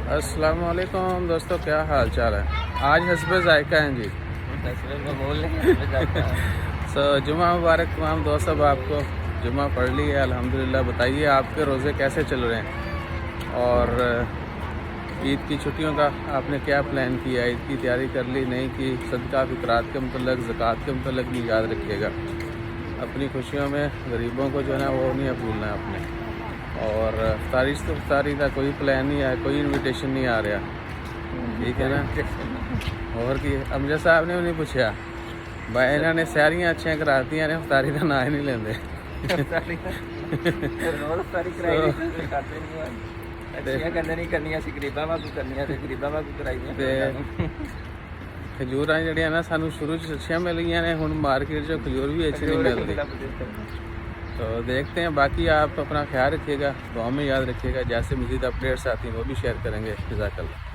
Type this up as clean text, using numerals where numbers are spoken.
अस्सलाम वालेकुम दोस्तों, क्या हाल चाल है। आज हस्बे जायका हैं जी। जुमा मुबारक तमाम दोस्त। अब आपको जुमा पढ़ ली है अल्हम्दुलिल्लाह। बताइए आपके रोज़े कैसे चल रहे हैं और ईद की छुट्टियों का आपने क्या प्लान किया, ईद की तैयारी कर ली नहीं की। सदका फितरात के मतलब ज़कात के मतलब भी याद रखिएगा। अपनी खुशियों में गरीबों को जो है ना वो नहीं भूलना है अपने। और इफ्तारी का कोई प्लान नहीं है, कोई इनविटेशन नहीं आ रहा, ठीक है ना। और की अमजद साहब ने भी नहीं पूछा भाई, इन्होंने सैरियां अच्छियां कराती ने, इफ्तारी का ना ही नहीं लेंदे। खजूर जड़ियां ना सानू शुरू च अच्छियां मिल गई ने, हुण मार्केट जो खजूर भी अच्छी नहीं मिलती। तो देखते हैं। बाकी आप अपना ख्याल रखिएगा, दुआ में याद रखिएगा। जैसे मज़ीद अपडेट्स आती हैं वो भी शेयर करेंगे। जज़ाकल्लाह।